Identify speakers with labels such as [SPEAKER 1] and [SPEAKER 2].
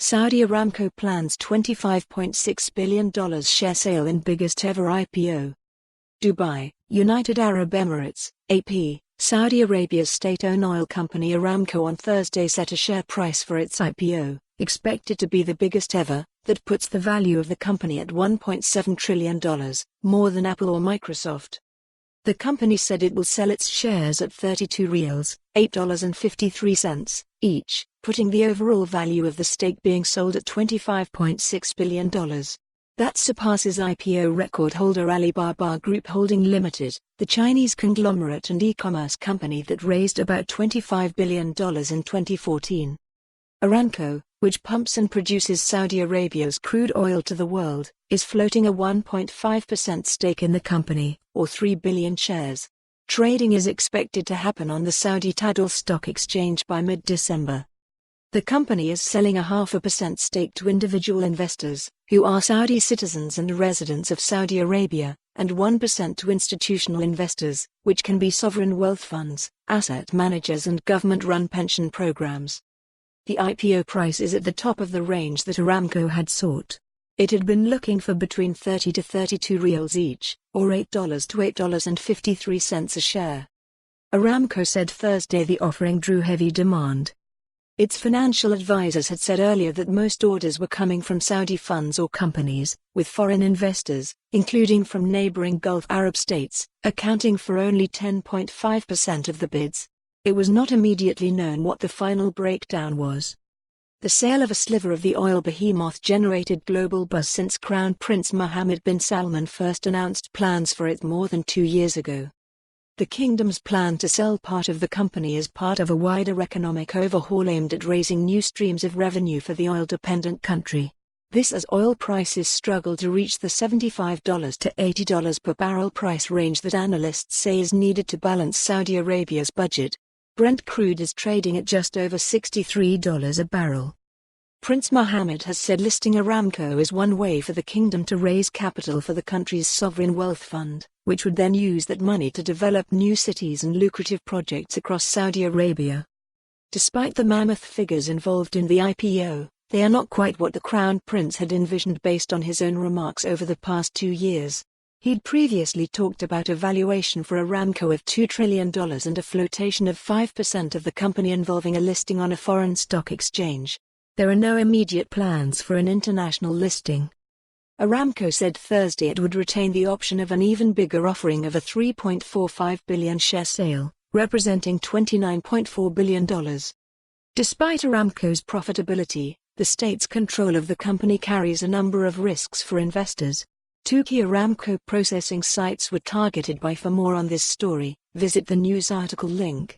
[SPEAKER 1] Saudi Aramco plans $25.6 billion share sale in biggest ever IPO. Dubai, United Arab Emirates, AP, Saudi Arabia's state-owned oil company Aramco on Thursday set a share price for its IPO, expected to be the biggest ever, that puts the value of the company at $1.7 trillion, more than Apple or Microsoft. The company said it will sell its shares at 32 riyals, $8.53, each, putting the overall value of the stake being sold at $25.6 billion. That surpasses IPO record holder Alibaba Group Holding Ltd, the Chinese conglomerate and e-commerce company that raised about $25 billion in 2014. Aramco, which pumps and produces Saudi Arabia's crude oil to the world, is floating a 1.5% stake in the company, or 3 billion shares. Trading is expected to happen on the Saudi Tadawul stock exchange by mid-December. The company is selling a 0.5% stake to individual investors, who are Saudi citizens and residents of Saudi Arabia, and 1% to institutional investors, which can be sovereign wealth funds, asset managers and government-run pension programs. The IPO price is at the top of the range that Aramco had sought. It had been looking for between 30 to 32 riyals each, or $8 to $8.53 a share. Aramco said Thursday the offering drew heavy demand. Its financial advisors had said earlier that most orders were coming from Saudi funds or companies, with foreign investors, including from neighboring Gulf Arab states, accounting for only 10.5% of the bids. It was not immediately known what the final breakdown was. The sale of a sliver of the oil behemoth generated global buzz since Crown Prince Mohammed bin Salman first announced plans for it more than 2 years ago. The kingdom's plan to sell part of the company is part of a wider economic overhaul aimed at raising new streams of revenue for the oil-dependent country. This as oil prices struggle to reach the $75 to $80 per barrel price range that analysts say is needed to balance Saudi Arabia's budget. Brent crude is trading at just over $63 a barrel. Prince Mohammed has said listing Aramco is one way for the kingdom to raise capital for the country's sovereign wealth fund, which would then use that money to develop new cities and lucrative projects across Saudi Arabia. Despite the mammoth figures involved in the IPO, they are not quite what the Crown Prince had envisioned based on his own remarks over the past 2 years. He'd previously talked about a valuation for Aramco of $2 trillion and a flotation of 5% of the company involving a listing on a foreign stock exchange. There are no immediate plans for an international listing. Aramco said Thursday it would retain the option of an even bigger offering of a $3.45 billion share sale, representing $29.4 billion. Despite Aramco's profitability, the state's control of the company carries a number of risks for investors. 2 key Aramco processing sites were targeted by. For more on this story, visit the news article link.